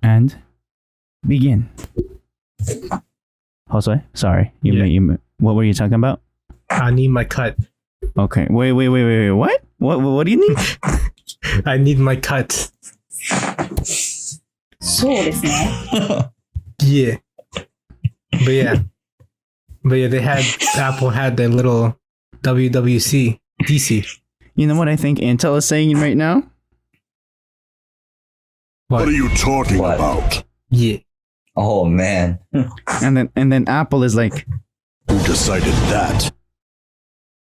and begin. Jose, sorry. What were you talking about? I need my cut. Okay. Wait. What? What do you need? I need my cut. そうですね。 Yeah. But yeah, Apple had their little WWC DC. You know what I think Intel is saying right now? What are you talking What? about? Yeah. Oh man. And then Apple is like, Who decided that?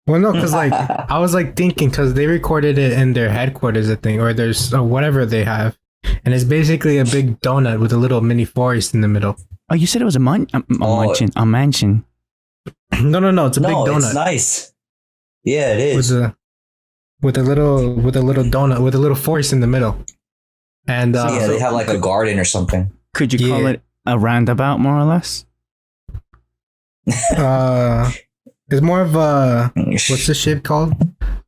Well, no, because like I was like thinking because they recorded it in their headquarters, I think, or there's whatever they have, and it's basically a big donut with a little mini forest in the middle. oh, you said it was a mansion. A mansion. No, it's a big No, donut. it's nice. Yeah, it is. With a little donut with a little forest in the middle, and Yeah, they have like a garden or something. Could you call Yeah. it a roundabout, more or less? it's more of a what's the shape called?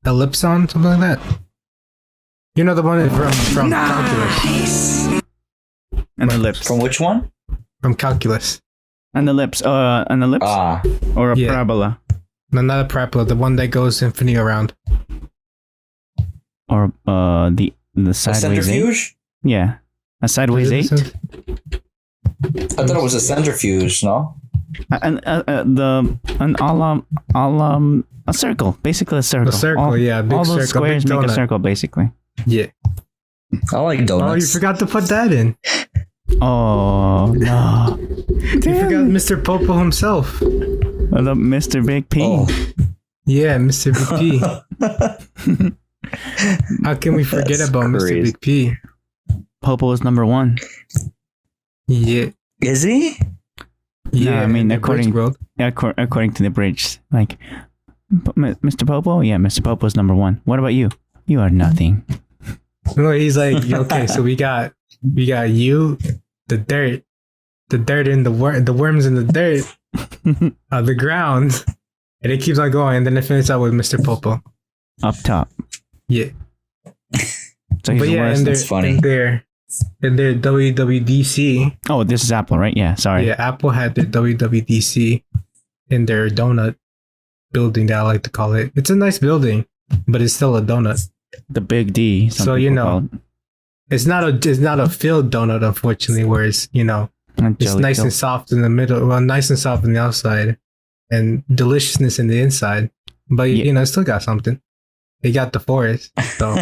Ellipson, something like that. You know the one from calculus. And the lips. From which one? From calculus. And the lips. And the lips. Ah, Or a Yeah. parabola. No, not a parabola. The one that goes infinity around. Or the a sideways eight. centrifuge? Yeah. A sideways eight. I thought it was a centrifuge, no? And a circle, basically a circle. A circle, all, yeah, big all those circle, big squares make a donut. circle, basically. Yeah. I like Oh, you donuts. forgot to put that in. Oh no! You forgot Mr. Popo himself. The Mr. Big P. Oh. Yeah, Mr. Big P. How can we forget That's about Mr. crazy. Big P? Popo is number one. Yeah. Is he? Yeah, I mean, in the according- Bridge world. According to the bridge, like Mr. Popo. Yeah, Mr. Popo is number one. What about you? You are nothing. No, he's like, okay, so we got you, the dirt in the worms in the dirt, the ground, and it keeps on going, and then it finishes out with Mr. Popo. Up top. Yeah. So he's But the yeah, worst. That's funny. in their WWDC, Oh, this is Apple, right? Yeah. Sorry. yeah, Apple had their WWDC in their donut building that I like to call it. It's a nice building, but it's still a donut. The Big D. some So, you people know, call it. It's not a filled donut, unfortunately, where it's, Not it's jelly nice filled. and soft in the middle, well, nice and soft on the outside, and deliciousness in the inside. But Yeah. it's still got something. It got the forest, so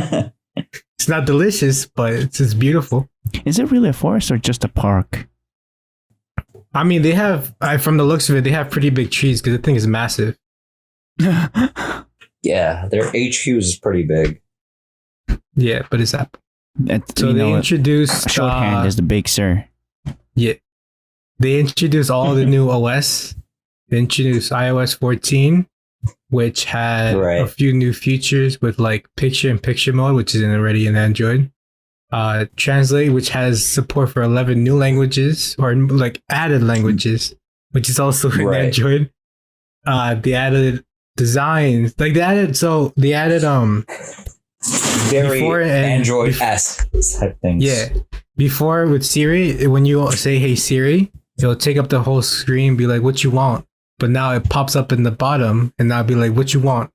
it's not delicious, but it's beautiful. Is it really a forest or just a park? I mean, they have from the looks of it, they have pretty big trees because the thing is massive. Yeah, their HQ is pretty big. Yeah, but it's Apple. So You they know, introduced shorthand is the Big Sir. yeah, they introduced all the new OS. They introduced iOS 14, which had Right. a few new features with like picture-in-picture mode, which isn't already in Android. Translate, which has support for 11 new languages or like added languages, which is also in Right. Android. They added designs, like they added Very Before and Android-esque type things. yeah. Before with Siri, when you say "Hey Siri," it'll take up the whole screen, and be like, "What you want?" But now it pops up in the bottom, and now be like, "What you want?"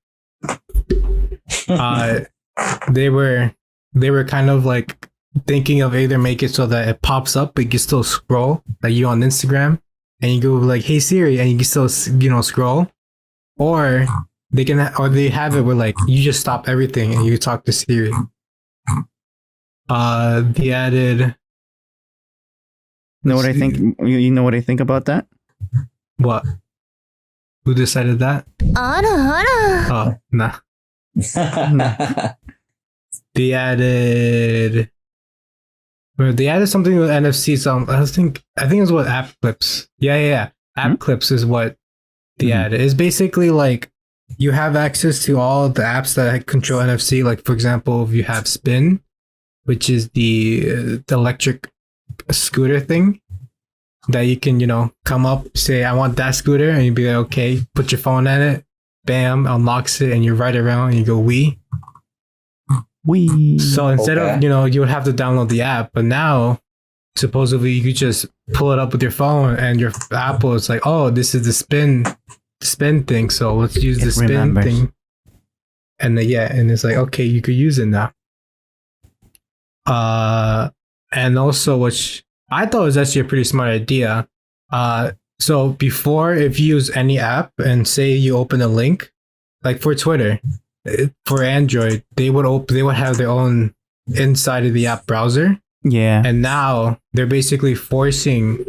They were kind of like thinking of either make it so that it pops up, but you can still scroll, like you on Instagram, and you go like, "Hey Siri," and you can still scroll, or they have it where like you just stop everything and you talk to Siri. They added Know what I think? You know what I think about that? what? Who decided that? Oh, nah. They added. Well, they added something with NFC. So I think it was what app clips. Yeah. App clips is what they added. It's basically like you have access to all of the apps that control NFC. Like for example, if you have Spin, which is the electric scooter thing that you can come up, say I want that scooter, and you'd be like, okay, put your phone at it, bam, unlocks it, and you ride around and you go wee. We. So instead of Okay. you would have to download the app, but now supposedly you could just pull it up with your phone, and your Apple is like, oh, this is the spin thing, so let's use It the spin remembers. thing. And then, and it's like, okay, you could use it now. And also, which I thought was actually a pretty smart idea. So before, if you use any app and say you open a link, like for Twitter, for Android, they would have their own inside of the app browser, Yeah. and now they're basically forcing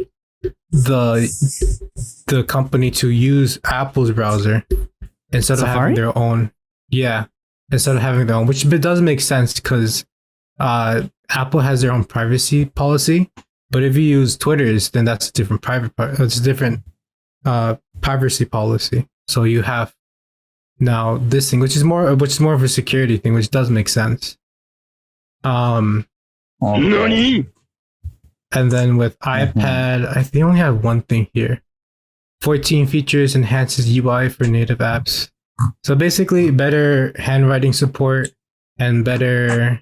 the company to use Apple's browser instead of having Safari? their own. Yeah, instead of having their own, which does make sense because Apple has their own privacy policy. But if you use Twitter's, then that's a different privacy policy. So you have now this thing, which is more of a security thing, which does make sense. Okay. And then with iPad, I think they only have one thing here. 14 features enhances UI for native apps. So basically, better handwriting support and better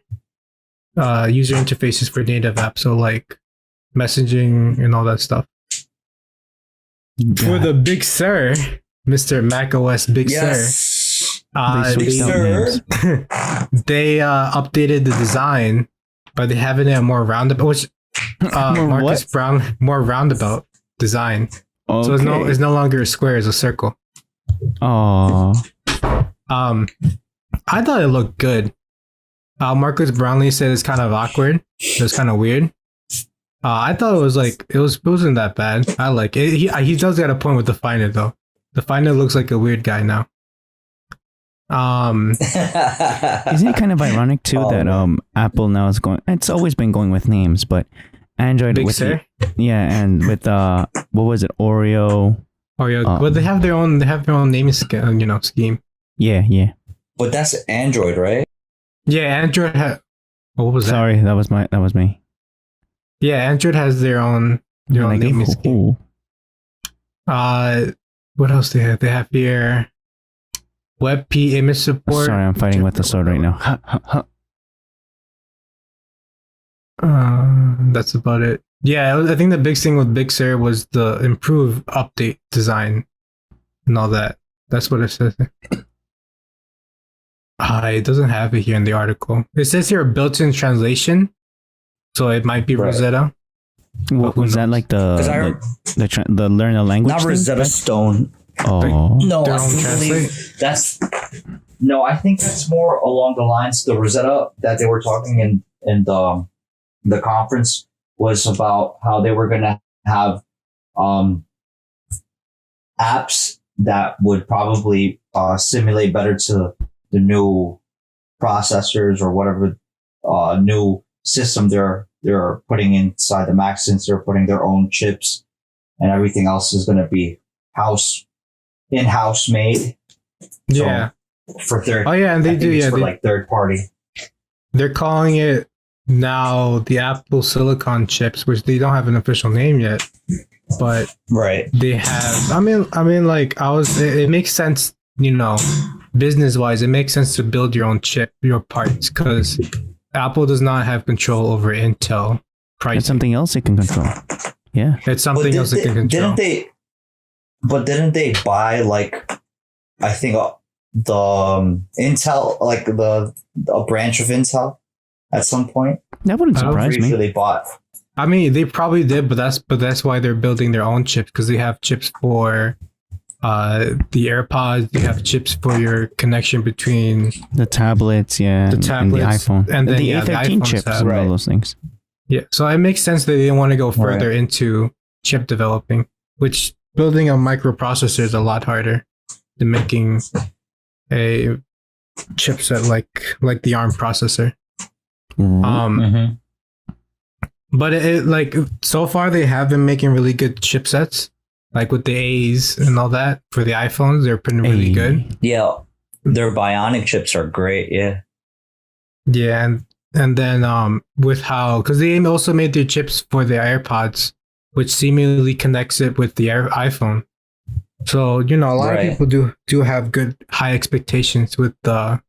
user interfaces for native apps. So like messaging and all that stuff. For the Big Sur, Mr. macOS Big Yes. Sur, They switched out Sir. names. they updated the design, but they have it in a more roundabout, which Marcus what? Brown, more roundabout design. Okay. So it's no longer a square; it's a circle. Oh, I thought it looked good. Marcus Brownlee said it's kind of awkward. It's kind of weird. I thought it was like it wasn't that bad. I like it. He does get a point with the Finder though. The Finder looks like a weird guy now. isn't it kind of ironic too Oh, that Apple now is going? It's always been going with names, but Android Big with Sur. and with what was it, Oreo? Oh yeah, but they have their own naming scheme. Yeah. But that's Android, right? Yeah, Android what was that? Sorry, that was me. Yeah, Android has their own Like, naming scheme. What else they have? They have here WebP image support. Sorry, I'm fighting with the sword right now. That's about it. Yeah, I think the big thing with Big Sur was the improved update design and all that. That's what it says. It doesn't have it here in the article. It says here built-in translation, so it might be Right. Rosetta. What who was that knows? like I- the learn a language? Not thing? Rosetta Stone. Oh, No, Their I own believe I think that's more along the lines. The Rosetta that they were talking in the conference was about how they were going to have apps that would probably simulate better to the new processors or whatever new system they're putting inside the Mac, since they're putting their own chips, and everything else is going to be in-house made. So, Yeah. for third. Oh yeah, and I they think do. it's Yeah, for like third party. they're calling it now the Apple Silicon chips, which they don't have an official name yet, but Right. they have. I mean, like it makes sense, business wise. It makes sense to build your own chip, your parts, because Apple does not have control over Intel that's pricing. something else it can control. Yeah. It's something else it can control. Didn't they buy like, I think the Intel, like a branch of Intel at some point? That wouldn't I don't surprise Pretty me. sure they bought. I mean, they probably did, but that's why they're building their own chips, because they have chips for the AirPods. They have chips for your connection between The tablets, yeah, the and the tablets, iPhone, and then, the yeah, the A13 iPhones chips, have- and all Right. those things. Yeah, so it makes sense that they didn't want to go further into chip developing, which building a microprocessor is a lot harder than making a chipset like the ARM processor. Mm-hmm. But it like so far they have been making really good chipsets, like with the A's and all that for the iPhones. They're pretty really good. Yeah, their Bionic chips are great. Yeah. Yeah, and then with how, because they also made their chips for the AirPods, which seemingly connects it with the iPhone. So a lot Right. of people do have good high expectations with the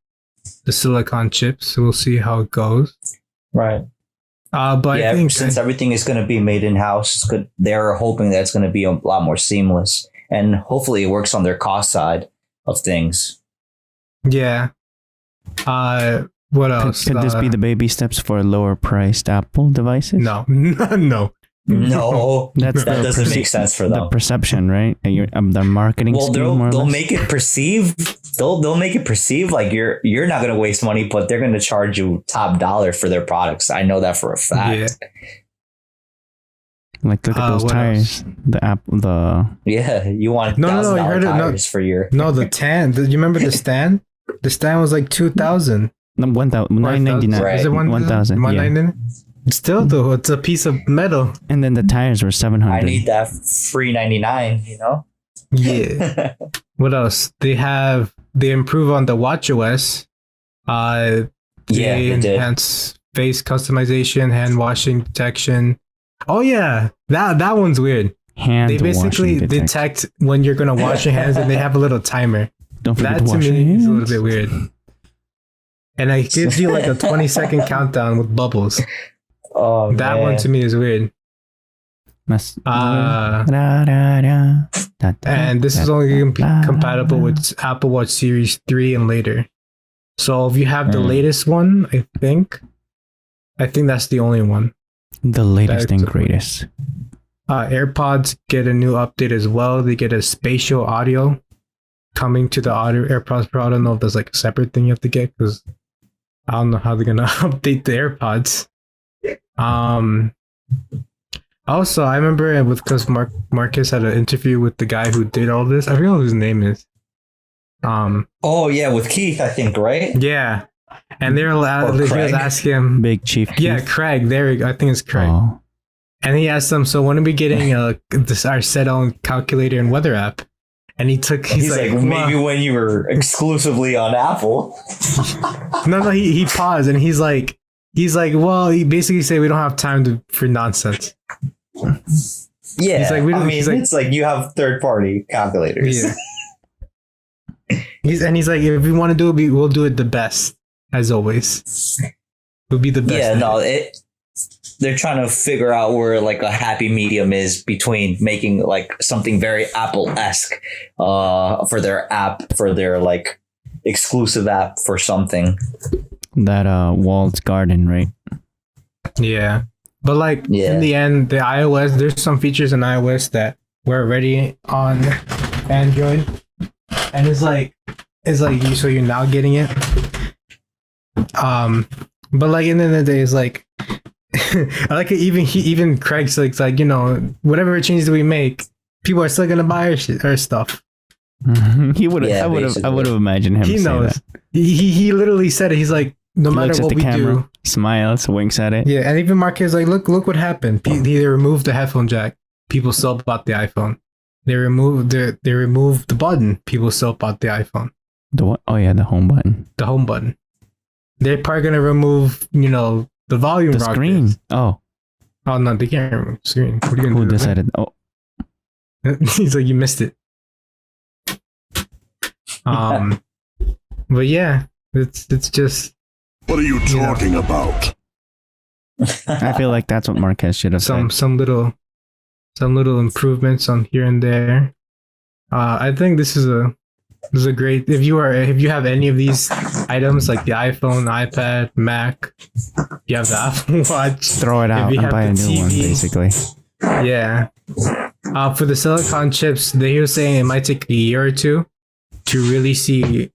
silicon chips. So we'll see how it goes. Right. But yeah, I think since everything is going to be made in house, it's good. They're hoping that it's going to be a lot more seamless, and hopefully, it works on their cost side of things. yeah. What else? Could this be the baby steps for lower priced Apple devices? No, no. No, That's that the doesn't make sense for The them. perception, right? Their marketing Well, scheme, more or they'll less. make it perceive. They'll make it perceive like you're not going to waste money, but they're going to charge you top dollar for their products. I know that for a fact. Like, look at those what tires. The Yeah, you want No, $1,000 you heard it. No. tires for your. No, the tan. You remember the stand? The stand was like 2,000. 1,999. Right. Is it 1,000. Yeah. 199? Still though, it's a piece of metal. And then the tires were 700. I need that free 99. You know. Yeah. What else? They improve on the watchOS. Yeah, They they did. enhance face customization, hand washing detection. Oh yeah, that one's weird. Hand They basically washing detect when you're gonna wash your hands, and they have a little timer. Don't forget That to to wash your me is a hands. little bit weird. And it gives you like a 20-second countdown with bubbles. Oh, That man. one to me is weird. Da, da, da, da, da, And this is da, only gonna be da, compatible da. with Apple Watch Series 3 and later. So if you have the Mm. latest one, I think that's the only one. The latest and That's- greatest. AirPods get a new update as well. They get a spatial audio coming to the audio AirPods Pro. I don't know if there's like a separate thing you have to get because I don't know how they're gonna update the AirPods. Also, I remember because Marcus had an interview with the guy who did all this. I forget what his name is. Oh yeah, with Keith, I think, right? Yeah, and they were Or he was Craig. asking him. Big Chief Keef. Yeah, Craig. There, I think it's Craig. Oh. And he asked them, "So when are we getting our set on calculator and weather app?" And he's like, maybe "Well," when you were exclusively on Apple. no, he paused and he's like, well, he basically said we don't have time for nonsense. Yeah, He's like, we don't- I mean, he's like- it's like you have third-party calculators. Yeah. He's like, if we want to do it, we'll do it the best as always. We'll be the best. Yeah, at no, it. they're trying to figure out where like a happy medium is between making like something very Apple-esque for their app, for their like exclusive app for something. That walled garden, right? Yeah. But like Yeah. in the end, the iOS, there's some features in iOS that were already on Android, and it's like you, so you're now getting it. But like in the end of the day, it's like I like it. Even Craig's like you know, whatever changes we make, people are still gonna buy our stuff. He would have. Yeah, I would basically. have imagined him. He say knows. That. He literally said it. He's like, no He matter looks at what the we camera, do. smiles, winks at it. Yeah, and even Marquez like, look what happened. They removed the headphone jack. People still bought the iPhone. They removed the button. People still bought the iPhone. The what? Oh yeah, the home button. The home button. They're probably gonna remove, the volume The rockers. screen. Oh, Oh no, they can't remove the screen. What are you who gonna do? decided? Oh, He's like, you missed it. But yeah, it's just What are you talking about? I feel like that's what Marquez should have said. some little improvements on here and there. I think this is a great, if you have any of these items like the iPhone, iPad, Mac, you have the Apple Watch. Throw it out you and have buy a the new one, TV. basically. Yeah. For the silicon chips, they were saying it might take a year or two to really see,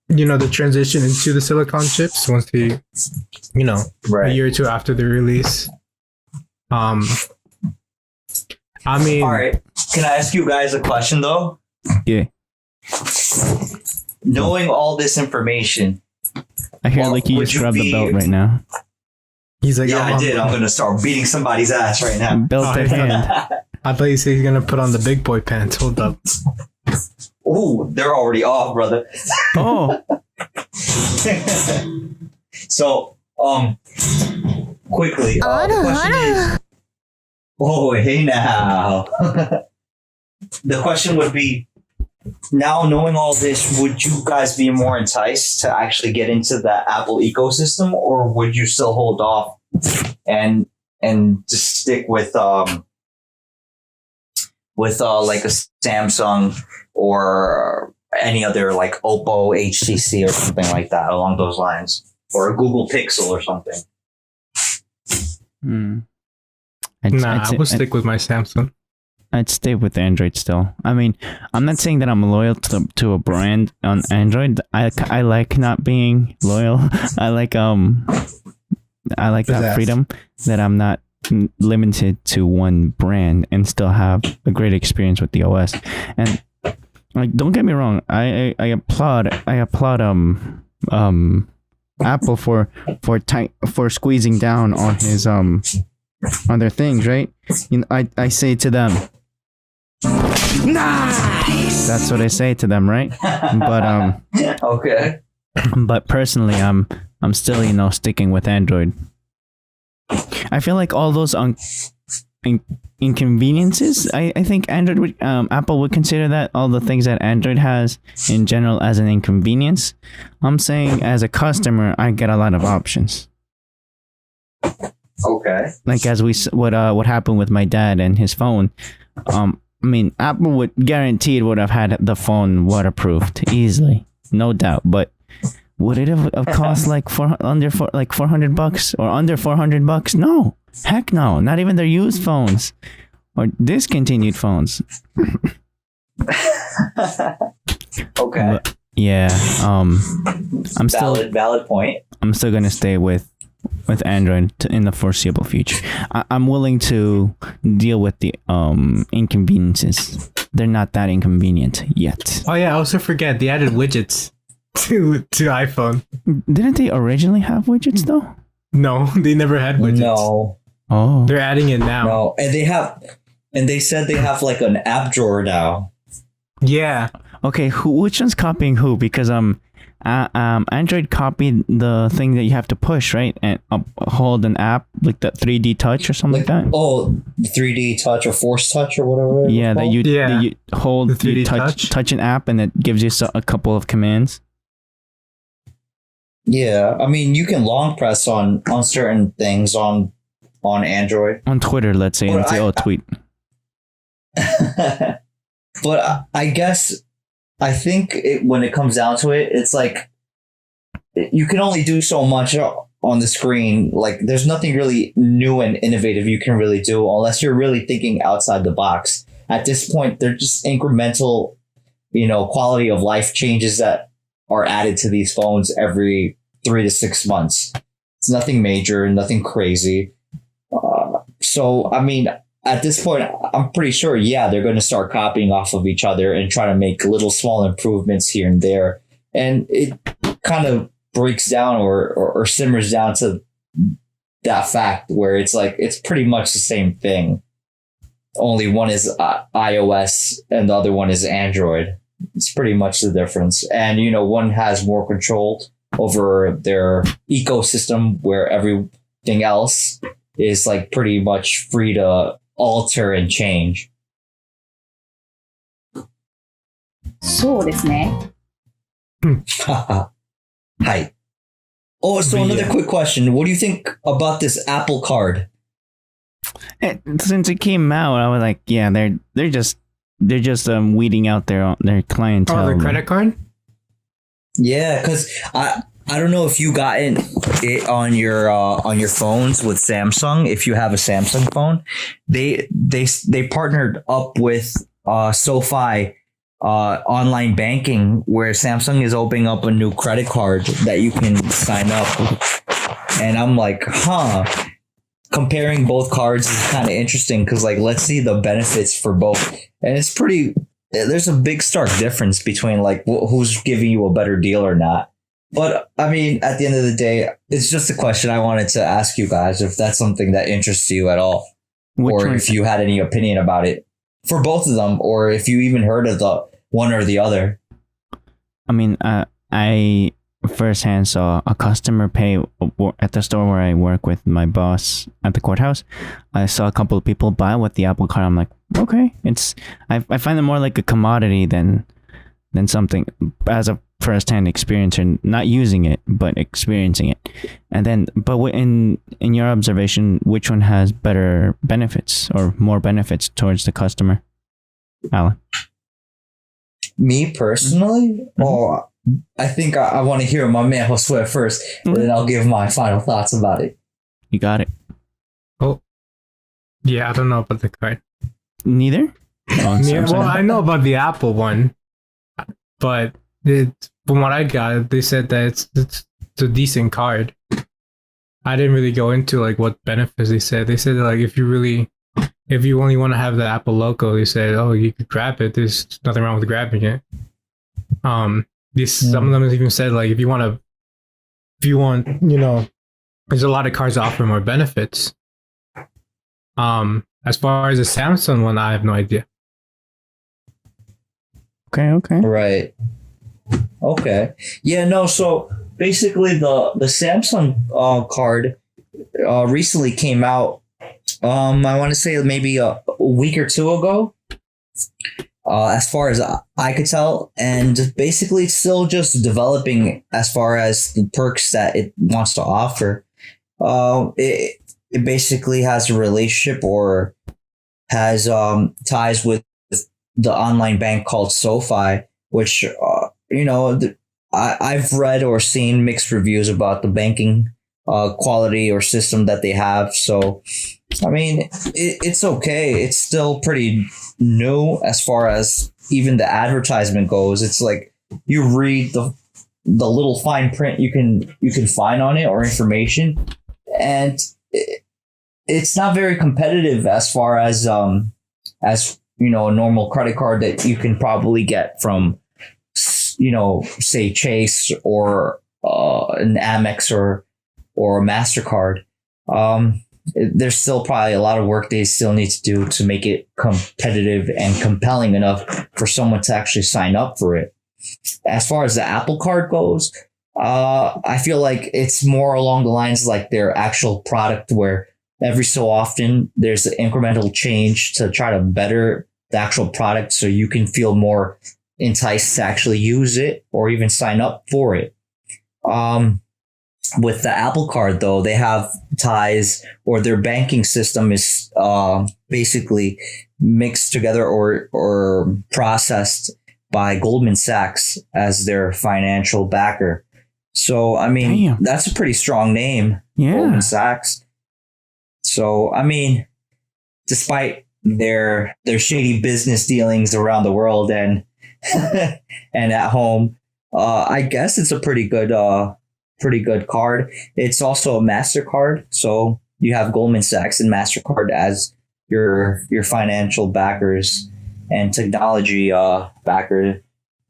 the transition into the silicon chips once they, a Right. year or two after the release. I mean, All right. Can I ask you guys a question though? Yeah, Knowing all this information, I hear Well, like you would just you grabbed the be- belt right now. he's like, yeah, I did. I'm gonna start beating somebody's ass right now. Belt at hand. I thought you said he's gonna put on the big boy pants. Hold up. Ooh, they're already off, brother. Oh, So, quickly, the question is, oh, hey now. The question would be, now knowing all this, would you guys be more enticed to actually get into the Apple ecosystem, or would you still hold off and just stick with like a Samsung or any other like Oppo, HTC, or something like that along those lines, or a Google Pixel or something? I would stick with my Samsung. I'd stay with Android still. I mean, I'm not saying that I'm loyal to a brand on Android. I like not being loyal. I like that freedom that I'm not limited to one brand and still have a great experience with the OS. And like, don't get me wrong, I applaud Apple for squeezing down on his on their things, right? You know, I say to them, nice. That's what I say to them, right? But Okay. but personally, I'm still, you know, sticking with Android. I feel like all those inconveniences, I think Android would, Apple would consider that all the things that Android has in general as an inconvenience. I'm saying as a customer, I get a lot of options. Okay. Like as what happened with my dad and his phone. I mean, Apple would guaranteed would have had the phone waterproofed easily, no doubt. But would it have cost like $400 or under $400? No, heck no. Not even their used phones or discontinued phones. Okay. But, yeah. I'm valid point. I'm still gonna stay with Android in the foreseeable future. I'm willing to deal with the inconveniences. They're not that inconvenient yet. Oh yeah, I also forget they added widgets to iPhone. Didn't they originally have widgets though? No, they never had widgets. No. Oh. They're adding it now. No, and they said they have like an app drawer now. Yeah. Okay, which one's copying who? Because Android copied the thing that you have to push, right? And hold an app, like that 3D touch or something like that. Oh, 3D touch or force touch or whatever. Yeah, that you hold, the 3D you touch an app and it gives you a couple of commands. Yeah, I mean, you can long press on certain things on Android. On Twitter, let's say, and say, "Oh, tweet." But I guess I think when it comes down to it, it's like you can only do so much on the screen. Like, there's nothing really new and innovative you can really do unless you're really thinking outside the box. At this point, they're just incremental, quality of life changes that are added to these phones every 3 to 6 months. It's nothing major, nothing crazy. So, I mean, at this point, I'm pretty sure, they're going to start copying off of each other and try to make little small improvements here and there. And it kind of breaks down or simmers down to that fact where it's like, it's pretty much the same thing. Only one is iOS and the other one is Android. It's pretty much the difference. And, one has more control over their ecosystem where everything else is like pretty much free to alter and change. そうですね。Hi. Oh, so another quick question. What do you think about this Apple Card? Since it came out, I was like, yeah, they're just weeding out their clientele. Oh, their credit card? Yeah, because I don't know if you gotten it on your phones with Samsung. If you have a Samsung phone, they partnered up with SoFi online banking, where Samsung is opening up a new credit card that you can sign up. And I'm like, comparing both cards is kind of interesting because, like, let's see the benefits for both. And it's there's a big stark difference between like who's giving you a better deal or not. But I mean, at the end of the day, it's just a question I wanted to ask you guys if that's something that interests you at all, if you had any opinion about it for both of them, or if you even heard of the one or the other. I mean, I firsthand saw a customer pay at the store where I work with my boss at the courthouse. I saw a couple of people buy with the Apple Card. I'm like, okay, I find it more like a commodity than than something as a first-hand experiencer, not using it but experiencing it. And then, but in your observation, which one has better benefits or more benefits towards the customer, Alan? Me personally, I think I want to hear my man Josue first, and then I'll give my final thoughts about it. You got it. Oh, yeah, I don't know about the card. Neither. Yeah, well, I know about the Apple one, but from what I got, they said that it's a decent card. I didn't really go into like what benefits they said. They said that, like if you only want to have the Apple logo, they said, oh, you could grab it. There's nothing wrong with grabbing it. Some of them even said like if you want, there's a lot of cards that offer more benefits. As far as the Samsung one, I have no idea. Okay. Right. Okay. Yeah, no, so basically the Samsung card recently came out. I want to say maybe a week or two ago, as far as I could tell. And basically it's still just developing as far as the perks that it wants to offer. It basically has a relationship or has ties with the online bank called SoFi, which, I've read or seen mixed reviews about the banking quality or system that they have. So, I mean, it's okay. It's still pretty new as far as even the advertisement goes. It's like you read the little fine print you can find on it or information, and it's not very competitive as far as a normal credit card that you can probably get from, say Chase or an Amex or a MasterCard. There's still probably a lot of work they still need to do to make it competitive and compelling enough for someone to actually sign up for it. As far as the Apple Card goes, I feel like it's more along the lines like their actual product, where every so often there's an incremental change to try to better the actual product so you can feel more enticed to actually use it or even sign up for it. With the Apple Card, though, they have ties, or their banking system is basically mixed together or processed by Goldman Sachs as their financial backer. So, I mean, Damn. That's a pretty strong name, Goldman Sachs. So, I mean, despite their shady business dealings around the world and and at home, I guess it's a pretty good card. It's also a MasterCard, so you have Goldman Sachs and MasterCard as your financial backers and technology backer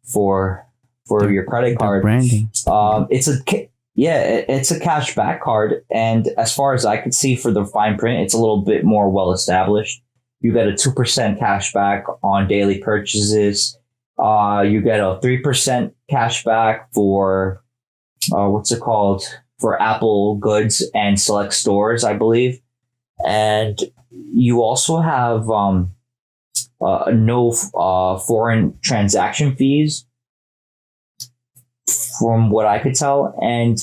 for your credit card. Branding. It's a cash back card, and as far as I could see for the fine print, it's a little bit more well established. You get a 2% cash back on daily purchases. You get a 3% cash back for for Apple goods and select stores, I believe. And you also have no foreign transaction fees, from what I could tell. And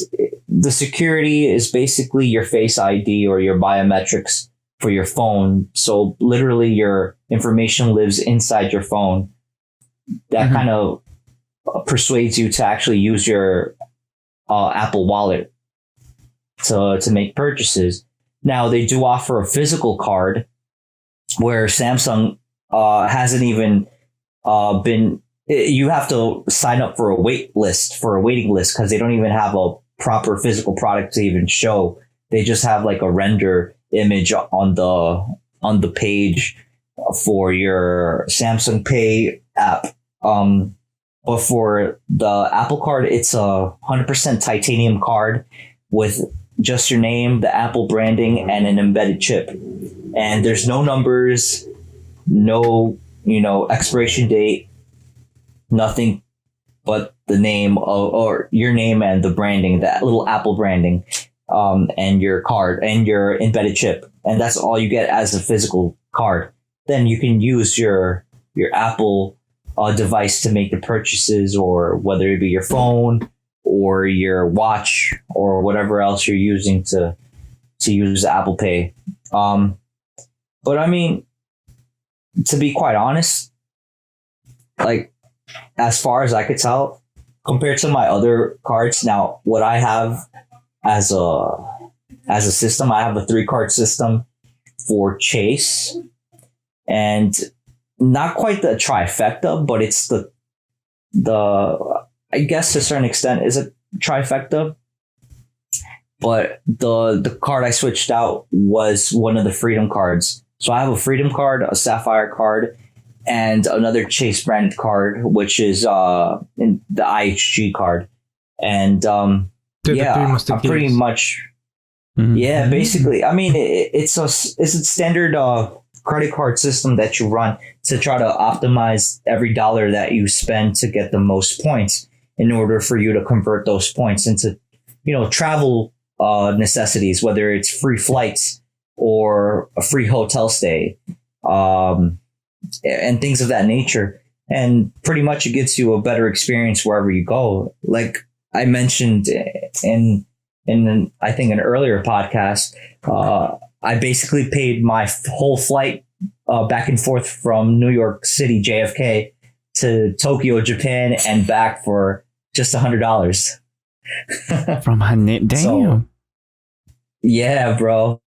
the security is basically your Face ID or your biometrics for your phone. So literally your information lives inside your phone. That kind of persuades you to actually use your Apple Wallet to make purchases. Now, they do offer a physical card where Samsung hasn't even been. You have to sign up for a waiting list because they don't even have a proper physical product to even show. They just have like a render image on the page for your Samsung Pay app. But for the Apple Card, it's a 100% titanium card with just your name, the Apple branding, and an embedded chip. And there's no numbers, no, expiration date, nothing but the name or your name and the branding, that little Apple branding, and your card and your embedded chip. And that's all you get as a physical card. Then you can use your Apple device to make the purchases, or whether it be your phone or your watch or whatever else you're using to use Apple Pay. But I mean, to be quite honest, like as far as I could tell, compared to my other cards, now what I have as a system, I have a 3-card system for Chase, and not quite the trifecta, but it's the I guess to a certain extent is a trifecta. But the card I switched out was one of the Freedom cards. So I have a Freedom card, a Sapphire card, and another Chase brand card, which is in the IHG card. And I'm pretty much basically. I mean, it's a standard credit card system that you run to try to optimize every dollar that you spend to get the most points in order for you to convert those points into, travel necessities, whether it's free flights or a free hotel stay, and things of that nature. And pretty much it gets you a better experience wherever you go. Like I mentioned in I think an earlier podcast, I basically paid my whole flight back and forth from New York City, JFK, to Tokyo, Japan, and back for just $100. From Damn. So, yeah, bro.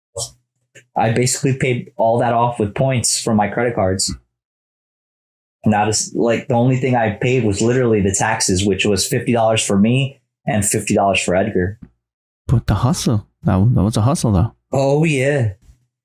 I basically paid all that off with points from my credit cards. Not as like the only thing I paid was literally the taxes, which was $50 for me and $50 for Edgar. But the hustle, that was a hustle though. Oh yeah.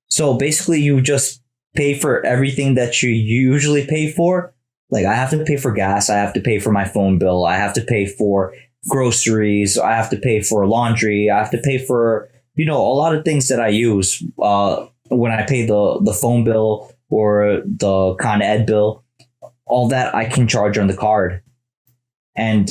So basically you just pay for everything that you usually pay for. Like I have to pay for gas. I have to pay for my phone bill. I have to pay for groceries. I have to pay for laundry. I have to pay for, a lot of things that I use when I pay the phone bill or the Con Ed bill. All that I can charge on the card. And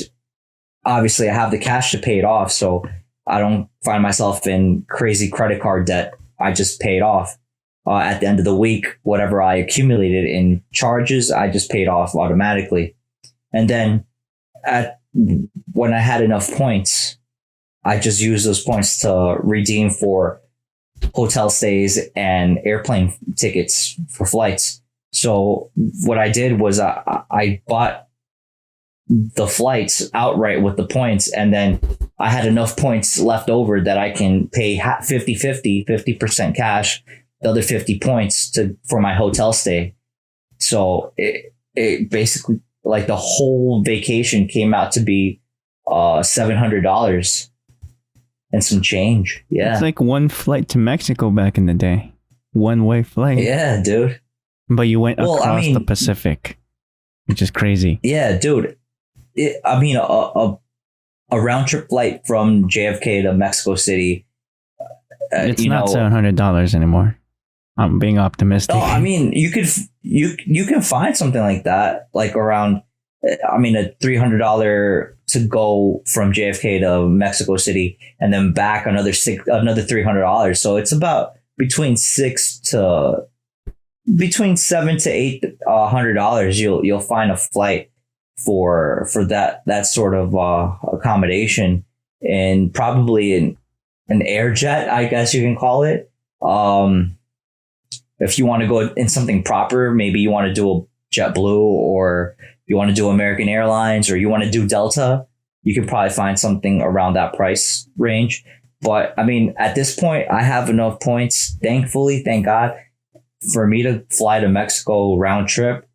obviously I have the cash to pay it off. So I don't find myself in crazy credit card debt. I just pay it off. At the end of the week, whatever I accumulated in charges, I just paid off automatically. And then when I had enough points, I just used those points to redeem for hotel stays and airplane tickets for flights. So what I did was I bought the flights outright with the points, and then I had enough points left over that I can pay 50% cash, the other 50 points for my hotel stay. So it basically, like, the whole vacation came out to be $700 and some change. Yeah. It's like one flight to Mexico back in the day. One-way flight. Yeah, dude. But you went across the Pacific, which is crazy. Yeah, dude. A round trip flight from JFK to Mexico City. It's not $700 anymore. I'm being optimistic. No, I mean, you can find something like that, like around, a $300 to go from JFK to Mexico City and then back another $300. So it's about between $700 to $800. You'll find a flight for that sort of accommodation, and probably an air jet, I guess you can call it. If you want to go in something proper, maybe you want to do a JetBlue, or you want to do American Airlines, or you want to do Delta, you can probably find something around that price range. But at this point, I have enough points, thankfully, thank God, for me to fly to Mexico round trip.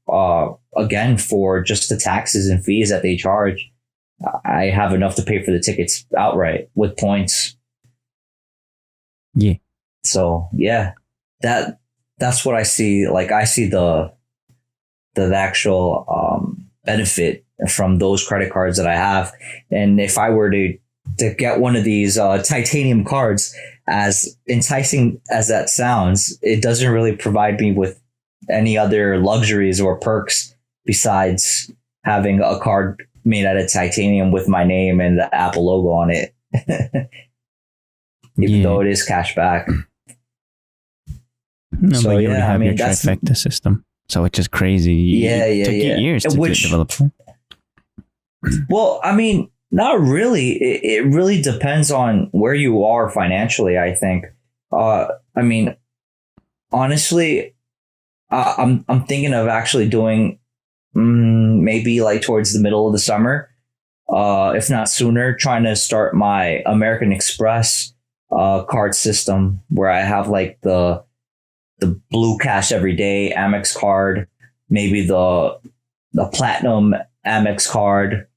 Again, for just the taxes and fees that they charge, I have enough to pay for the tickets outright with points. Yeah. So yeah, that's what I see. Like, I see the actual benefit from those credit cards that I have. And if I were to get one of these titanium cards, as enticing as that sounds, it doesn't really provide me with any other luxuries or perks besides having a card made out of titanium with my name and the Apple logo on it. Even though it is cash back. No, So, but you yeah, already have your trifecta system. So it's just crazy. It took you years to develop. Well, I mean, not really. It really depends on where you are financially, I think. I mean, honestly, I'm thinking of actually doing maybe like towards the middle of the summer, if not sooner, trying to start my American Express card system where I have like the blue cash every day Amex card, maybe the platinum Amex card,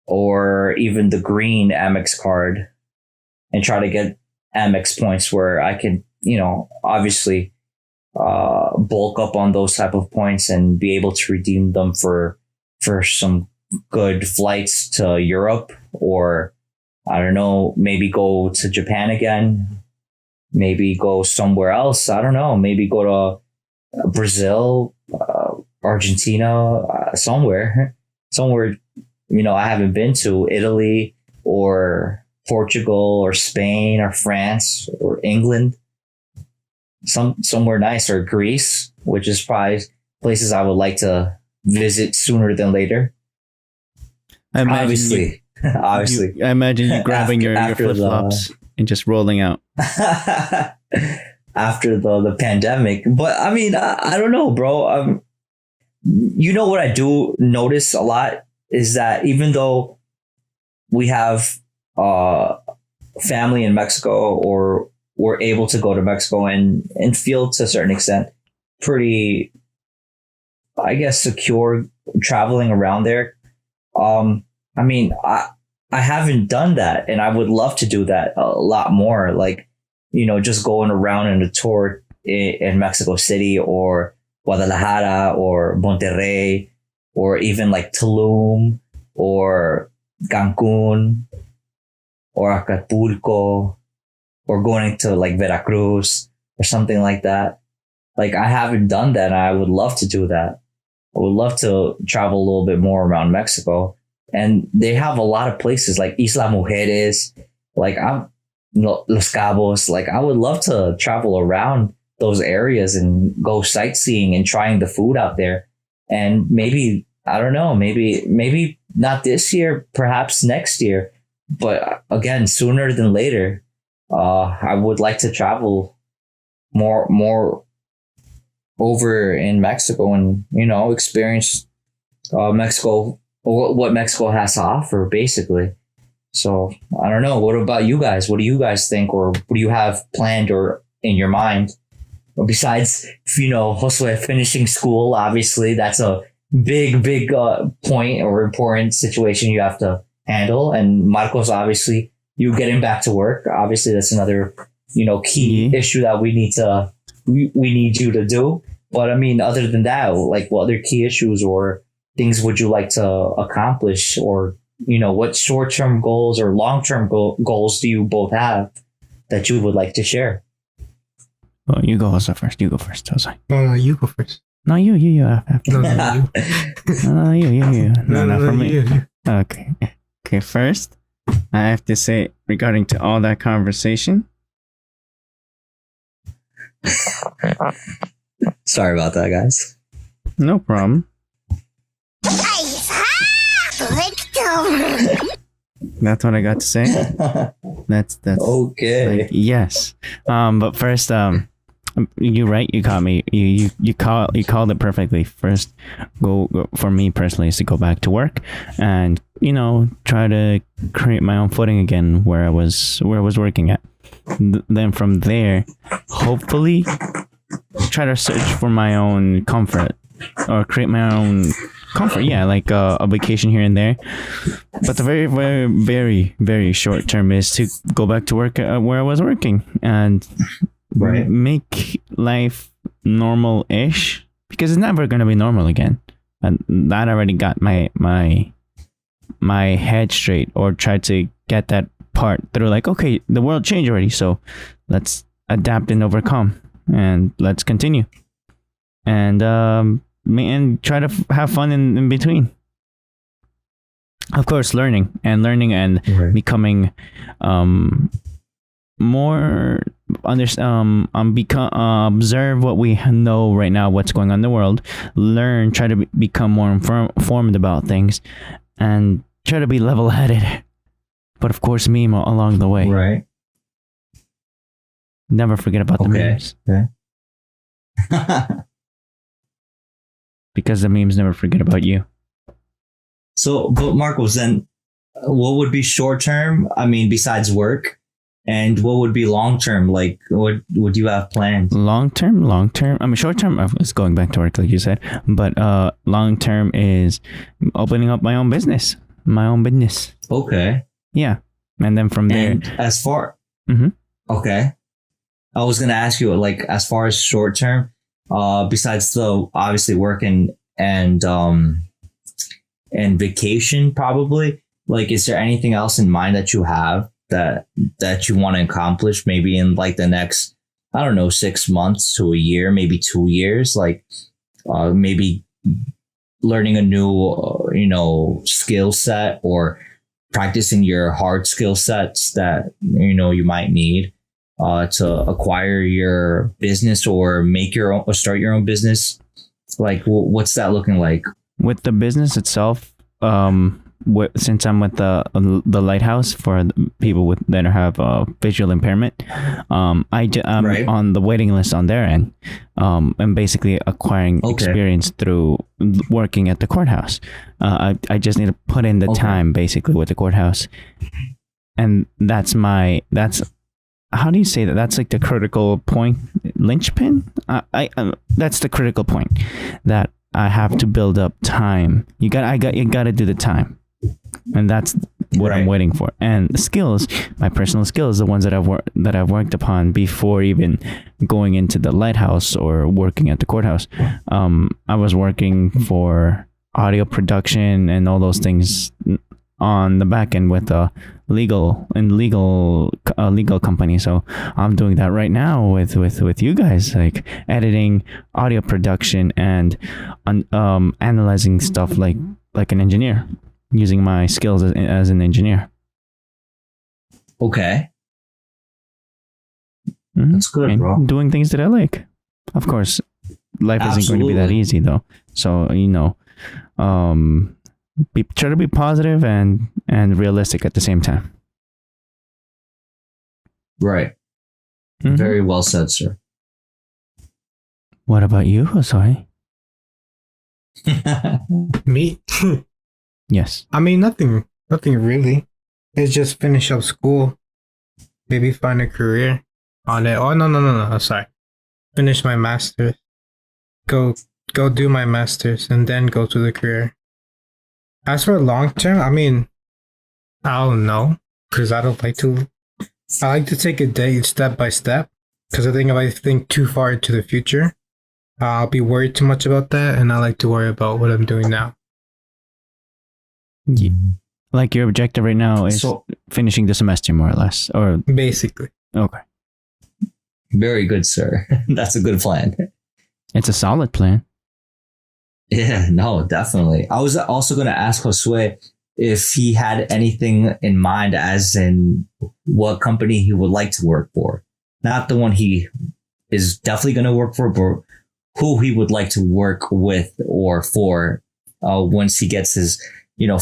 or even the green Amex card, and try to get Amex points where I can, obviously bulk up on those type of points and be able to redeem them for some good flights to Europe, or I don't know, maybe go to Japan again, maybe go somewhere else. I don't know, maybe go to Brazil, Argentina, somewhere I haven't been to, Italy or Portugal or Spain or France or England, somewhere nice, or Greece, which is probably places I would like to visit sooner than later. Obviously. I imagine you grabbing your flip flops and just rolling out after the pandemic. But I mean, I don't know, bro. What I do notice a lot is that even though we have family in Mexico, or we're able to go to Mexico and feel to a certain extent pretty, I guess, secure traveling around there. I mean, I haven't done that, and I would love to do that a lot more. Like, just going around in a tour in Mexico City or Guadalajara or Monterrey, or even like Tulum or Cancun or Acapulco, or going to like Veracruz or something like that. Like, I haven't done that, and I would love to do that. I would love to travel a little bit more around Mexico. And they have a lot of places like Isla Mujeres, like Los Cabos. Like, I would love to travel around those areas and go sightseeing and trying the food out there. And maybe, I don't know, maybe not this year, perhaps next year. But again, sooner than later, I would like to travel more over in Mexico and, experience Mexico, or what Mexico has to offer, basically. So I don't know. What about you guys? What do you guys think, or what do you have planned or in your mind? Or besides, Josue finishing school, obviously that's a big point or important situation you have to handle. And Marcos, obviously, you getting back to work. Obviously, that's another, key issue that we need you to do. But I mean, other than that, like, what other key issues or things would you like to accomplish, or, what short-term goals or long-term goals do you both have that you would like to share? Well, you go first. You go first, Jose. No, you go first. No, you. No, you. You. No, for me. You. Okay. First, I have to say, regarding to all that conversation. Sorry about that, guys. No problem. That's what I got to say. That's okay. Like, yes. But first, you're right. You caught me. You called it perfectly. First, go for me personally is to go back to work and try to create my own footing again where I was working at. Then from there, hopefully, try to search for my own comfort or create my own comfort. Yeah, like a vacation here and there. But the very, very, very, very short term is to go back to work where I was working and make life normal-ish, because it's never going to be normal again. And that already got my head straight, or tried to get that part through. Like, okay, the world changed already, so let's adapt and overcome, and let's continue. And try to have fun in between. Of course, learning and becoming more observe what we know right now, what's going on in the world, learn, try to become more informed about things, and try to be level-headed. But of course, meme along the way. Right. Never forget about the memes, Okay. because the memes never forget about you. So, but Marcos, then what would be short term? I mean, besides work, and what would be long term? Like, what would you have planned? Long term. I mean, short term is going back to work, like you said. But long term is opening up my own business. Okay. Yeah, and then from there. And as far, Mhm. okay, I was gonna ask you, like, as far as short term, besides the obviously work and vacation, probably, like, is there anything else in mind that you have that you want to accomplish, maybe in like the next, I don't know, 6 months to a year, maybe 2 years, like maybe learning a new skill set, or practicing your hard skill sets that you might need to acquire your business, or start your own business? Like, what's that looking like? With the business itself, since I'm with the lighthouse for the people that have visual impairment, I'm Right. on the waiting list on their end, and basically acquiring Okay. experience through working at the courthouse. I just need to put in the Okay. time basically with the courthouse, and that's how do you say that? That's like the critical point, linchpin. That's the critical point that I have to build up time. You got to do the time, and that's what I'm Right. waiting for. And skills, my personal skills, the ones that I've worked upon before even going into the lighthouse or working at the courthouse. I was working for audio production and all those things on the back end with a legal company. So I'm doing that right now with you guys, like editing, audio production, and analyzing stuff like an engineer, using my skills as an engineer. Okay. Mhm. That's good, And bro. doing things that I like. Of course, life isn't going to be that Absolutely. easy though. So try to be positive and realistic at the same time. Right. Mhm. Very well said, sir. What about you, Jose? Me? Yes. I mean, nothing really. It's just finish up school, maybe find a career on it. Oh, no. Sorry. Finish my master's. Go do my master's and then go to the career. As for long term, I mean, I don't know, because I like to take a day step by step, because I think if I think too far into the future, I'll be worried too much about that, and I like to worry about what I'm doing now. Yeah. Like your objective right now is So finishing the semester, more or less. Or Basically. okay, very good, sir. That's a good plan. it's a solid plan. Yeah, no, definitely. I was also going to ask Josue if he had anything in mind, as in what company he would like to work for. Not the one he is definitely going to work for, but who he would like to work with or for once he gets his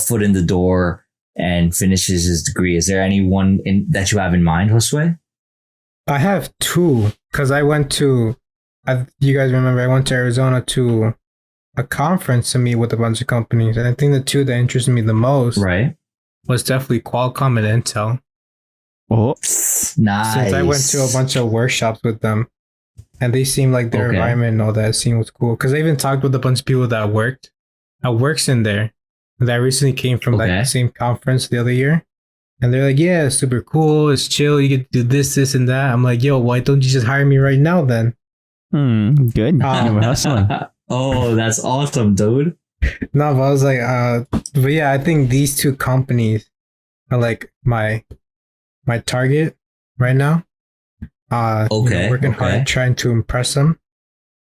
foot in the door and finishes his degree. Is there anyone that you have in mind, Josue? I have two, because I went to, you guys remember, I went to Arizona to a conference to meet with a bunch of companies. And I think the two that interested me the most Right. was definitely Qualcomm and Intel. Oh, Nice. Since I went to a bunch of workshops with them, and they seemed like their Okay. environment and all that scene was cool. Because I even talked with a bunch of people that works in there, that recently came from like Okay. the same conference the other year. And they're like, yeah, it's super cool. It's chill. You get to do this, and that. I'm like, yo, why don't you just hire me right now then? good. You were hustling. Oh, that's awesome, dude. No, but I was like, but yeah, I think these two companies are like my target right now. Okay, Working okay. hard, trying to impress them,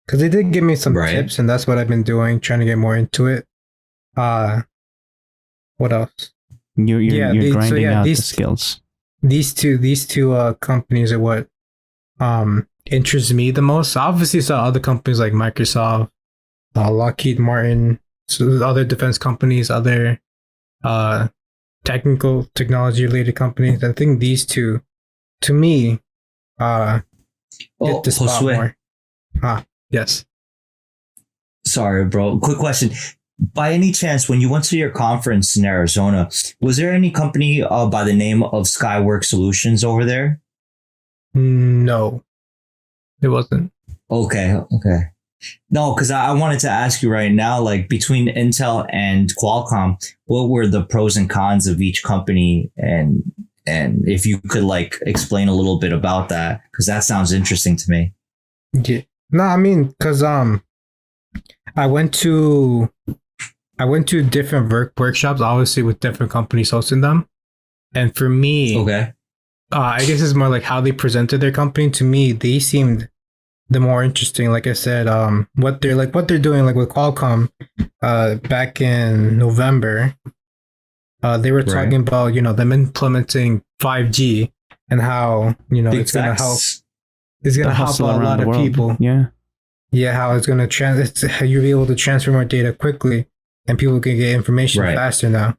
because they did give me some Right. tips, and that's what I've been doing, trying to get more into it. What else? You're Yeah, grinding out the these- skills. These two companies are what interests me the most. I obviously saw other companies like Microsoft, Lockheed Martin, so other defense companies, other technology related companies. I think these two, to me, hit the spot Josue. more. Yes. Sorry, bro. Quick question. By any chance, when you went to your conference in Arizona, was there any company by the name of Skywork Solutions over there? No, it wasn't. Okay. No, because I wanted to ask you right now, like between Intel and Qualcomm, what were the pros and cons of each company, and if you could like explain a little bit about that, because that sounds interesting to me. Yeah. No, I mean, because I went to different workshops, obviously with different companies hosting them, and for me, Okay. I guess it's more like how they presented their company. To me, they seemed the more interesting. Like I said, what they're doing, like with Qualcomm, back in November, they were talking about them implementing 5G and how Big it's gonna facts. help. It's gonna The help hustle a around lot the of world. people. Yeah. Yeah, how it's gonna how you'll be able to transfer more data quickly, and people can get information Right. faster now.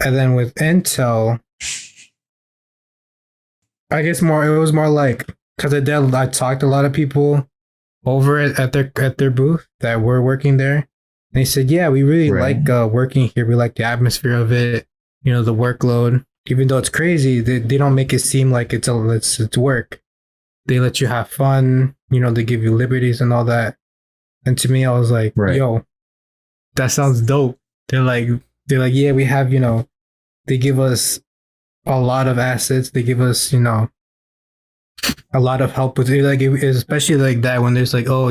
And then with Intel, I guess it was more like because I talked to a lot of people over at their booth that were working there. And they said, yeah, we really Right. like working here. We like the atmosphere of it, the workload. Even though it's crazy, they don't make it seem like it's work. They let you have fun, they give you liberties and all that. And to me, I was like, Right. yo, that sounds dope. They're like, yeah, we have, they give us a lot of assets. They give us, a lot of help with it. Like, especially like that when there's like, oh,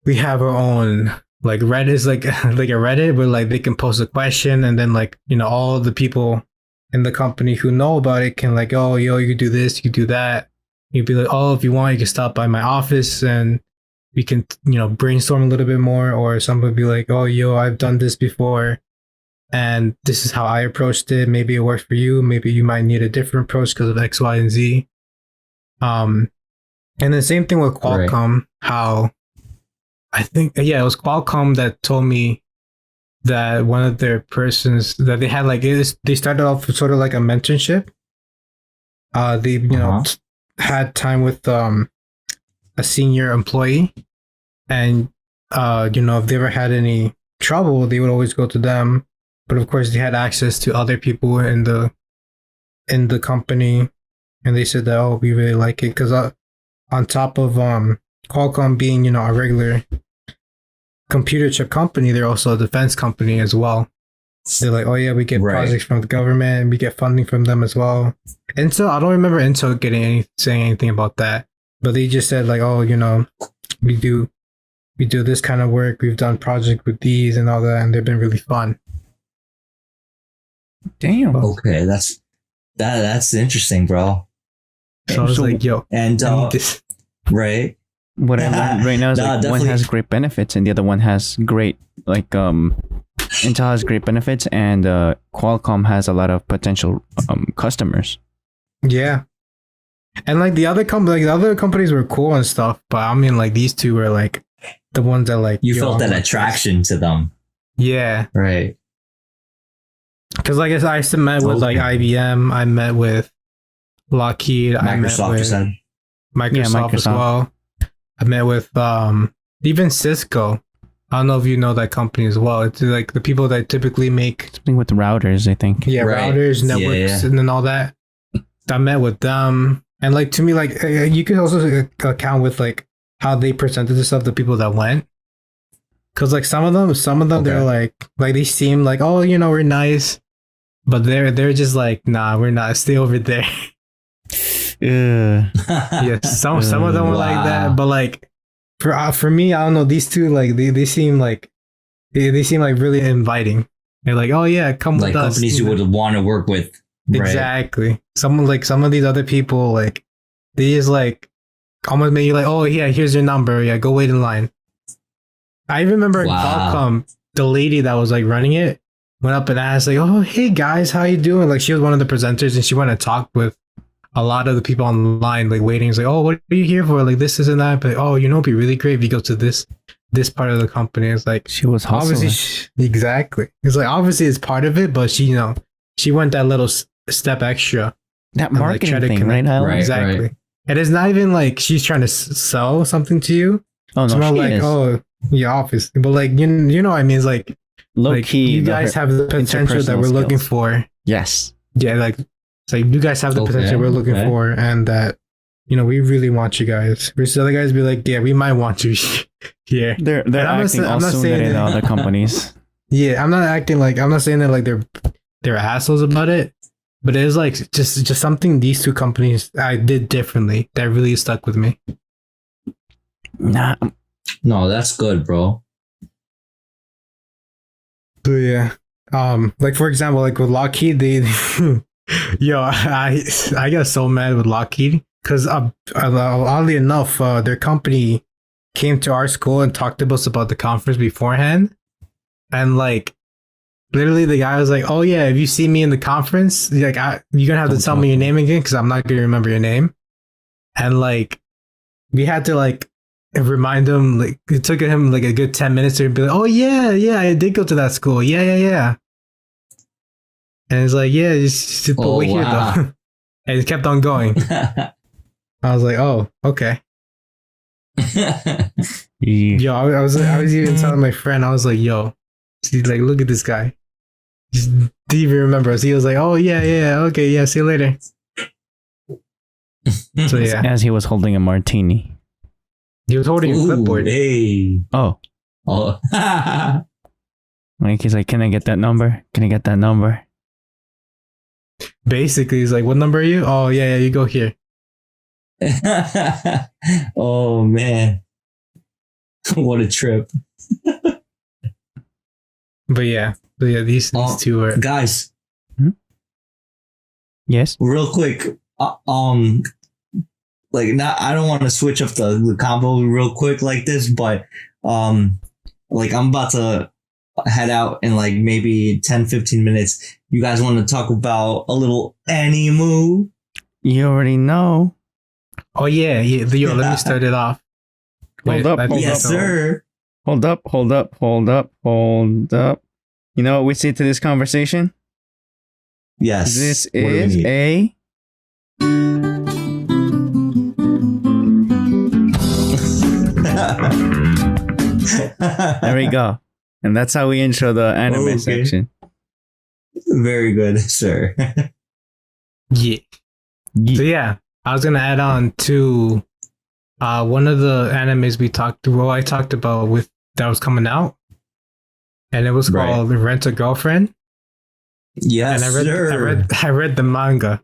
we have our own, like Reddit is like, like a Reddit where like they can post a question and then like, all the people in the company who know about it can like, oh, yo, you do this, you do that. You'd be like, oh, if you want, you can stop by my office and we can, brainstorm a little bit more. Or some would be like, oh, yo, I've done this before and this is how I approached it. Maybe it worked for you. Maybe you might need a different approach because of X, Y, and Z. And the same thing with Qualcomm, how I think, yeah, it was Qualcomm that told me that one of their persons that they had like, they started off with sort of like a mentorship. They, had time with a senior employee, and if they ever had any trouble, they would always go to them. But of course, they had access to other people in the company, and they said that, oh, we really like it because on top of Qualcomm being a regular computer chip company, they're also a defense company as well. They're like, oh yeah, we get projects from the government, and we get funding from them as well. Intel, I don't remember Intel saying anything about that, but they just said like, oh, we do this kind of work. We've done projects with these and all that, and they've been really fun. Damn. Okay, that's interesting, bro. So I was like, yo, And I need this. right. What I learned right now is No, like one definitely. has great benefits and the other one has great Intel has great benefits and Qualcomm has a lot of potential customers. Yeah. And like the other companies were cool and stuff, but I mean like these two were like the ones that like You yo, felt I that want this. attraction to them, Yeah. right? Because like I used to met with like IBM, I met with Lockheed, I met Microsoft, you with said. Microsoft as Microsoft. well. I met with even Cisco. I don't know if you know that company as well. It's like the people that typically make Something with routers, I think. Right. routers, Yeah, networks, yeah. and then all that. I met with them, and like to me, like you could also account with like how they presented the stuff. The people that went, because like some of them, they're Okay. like they seem like, oh, we're nice, but they're just like, nah, we're not. Stay over there. Yeah. Yeah, some of them were like Wow. that, but like for me, I don't know. These two, like they seem like they seem like really inviting. They're like, oh yeah, come Like with us. companies you would want to work with. Right. Exactly. Some of these other people, like they just like almost make you like, oh yeah, here's your number. Yeah, go wait in line. I remember Wow. Qualcomm, the lady that was like running it, went up and asked like, oh hey guys, how you doing? Like she was one of the presenters, and she went and talked with a lot of the people online like waiting is like, oh, what are you here for? Like this and that. But oh, it'd be really great if you go to this part of the company. It's like She was hustling. obviously exactly. It's like obviously it's part of it, but she went that little step extra. That like, marketing try to thing, connect- right, Alan? Right. Exactly. And it's not even like she's trying to sell something to you. Oh It's no, more she like, is. oh, yeah, obviously. But like you know what I mean? It's like, Low like key. you guys have the potential that we're interpersonal looking skills. for. Yes. Yeah, like it's like you guys have the Okay, potential we're looking okay. for, and that we really want you guys. Versus other guys be like, yeah, we might want you here. They're And I'm not acting sa- all I'm not sooner saying than the that- other companies. Yeah, I'm not saying that like they're assholes about it, but it is like just something these two companies I did differently that really stuck with me. Nah, No, that's good, bro. So yeah, like for example, like with Lockheed, they, yo, I got so mad with Lockheed because oddly enough, their company came to our school and talked to us about the conference beforehand, and like literally the guy was like, "Oh yeah, if you see me in the conference, like you're gonna have to Don't tell talk me your to me." name again because I'm not gonna remember your name," and like we had to like remind him, like it took him like a good 10 minutes to be like, oh yeah, I did go to that school, yeah, and it's like, yeah, just but Oh, wait here wow. though. And it kept on going. I was like, oh, okay. Yo, I was even telling my friend, I was like, yo, see, like look at this guy, just didn't even remember us. He was like, oh yeah, okay, yeah, see you later. So yeah, as he was holding a martini. he was holding a Ooh, clipboard. hey. Oh, Oh. like he's like, can I get that number? Can I get that number? Basically, he's like, what number are you? Oh yeah, you go here. Oh man. What a trip. But yeah, these Oh, two are. Guys, Yes. real quick. Like not I don't want to switch up the combo real quick like this, but like I'm about to head out in like maybe 10-15 minutes. You guys want to talk about a little anime? You already know. Oh yeah. Yo, let me start it off. Hold up, I think Yes, so. sir. Hold up. You know what we say to this conversation? Yes. This What do we is need? a there we go. And that's how we intro the anime Okay. section. Very good, sir. Yeah. So yeah, I was gonna add on to one of the animes I talked about with that was coming out, and it was Right. called Rent a Girlfriend. Yes, And sir. I read the manga,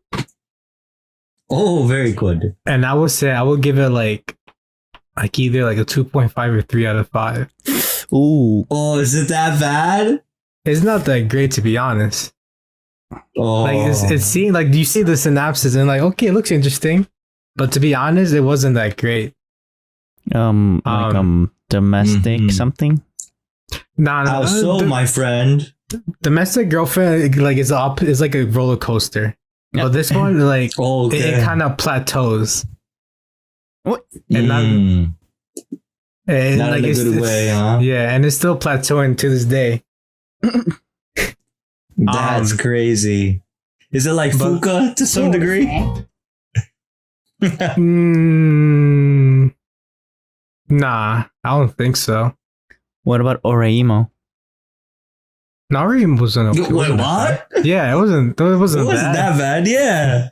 Oh, very good. and I would say I would give it like either like a 2.5 or 3 out of 5. Ooh. Oh, is it that bad? It's not that great to be honest. Oh, Like it's seen like you see the synopsis and like okay, it looks interesting, but to be honest, it wasn't that great. Domestic Mhm. something. Nah, how so, my friend? domestic girlfriend like is like a roller coaster. But this one like Okay. it kind of plateaus. and not- Mm, And not like in a it's, good it's- way, huh? Yeah, and it's still plateauing to this day. That's crazy. Is it like but- Fuka to some そうです degree? ね。 Nah, I don't think so. What about Oreimo? Nari wasn't okay. Wait, wasn't what? that- Yeah, it wasn't It wasn't bad. that bad, yeah.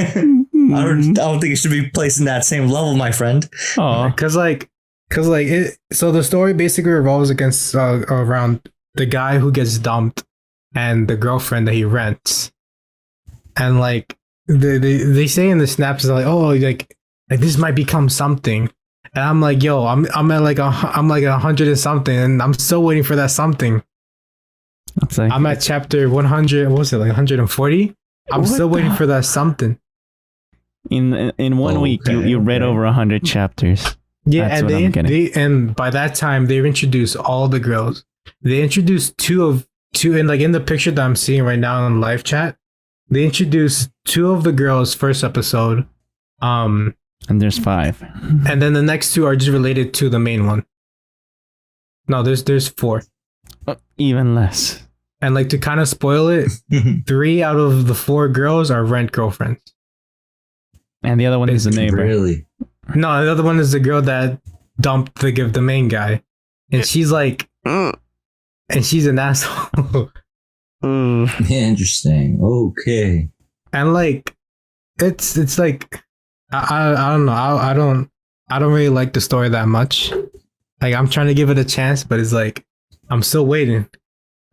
I don't think it should be placed in that same level, my friend. Oh, Cause it. So the story basically revolves against around the guy who gets dumped and the girlfriend that he rents, and like they say in the snaps like, oh, like this might become something, and I'm like, yo, I'm at like I'm like 100 and something, and I'm still waiting for that something. it's like I'm at chapter 100. What was it like 140? I'm What still waiting the- for that something. in 1 week you read Okay. over 100 chapters. Yeah, That's and what I'm getting. and by that time they've introduced all the girls. They introduced two in the picture that I'm seeing right now in live chat. They introduced two of the girls first episode, And there's 5. and then the next 2 are just related to the main one. No, there's 4. Even less. And like to kind of spoil it, 3 out of the 4 girls are rent girlfriends. And the other one is the neighbor. Really? No, the other one is the girl that dumped the main guy, and she's like, and she's an asshole. Interesting. Okay. And like, it's like, I don't know, I don't really like the story that much. Like, I'm trying to give it a chance, but it's like, I'm still waiting.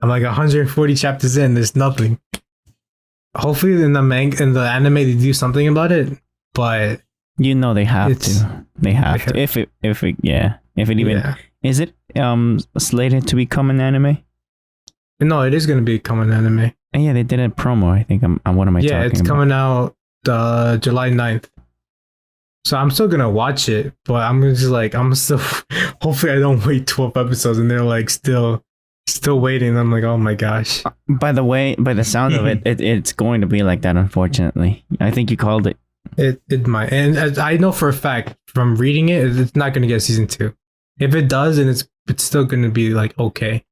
I'm like 140 chapters in. There's nothing. Hopefully, in the anime, they do something about it. But You know they have to. They have they to. If it even yeah. is it slated to become an anime? No, it is going to become an anime. And yeah, they did a promo. I think what am I Yeah, talking it's about? coming out July 9th. So I'm still gonna watch it, but I'm still hopefully I don't wait 12 episodes and they're like still waiting. I'm like, oh my gosh. By the sound of it, it's going to be like that, unfortunately. I think you called it. It might, and as I know for a fact from reading it, it's not gonna get season 2. If it does, and it's still gonna be like okay.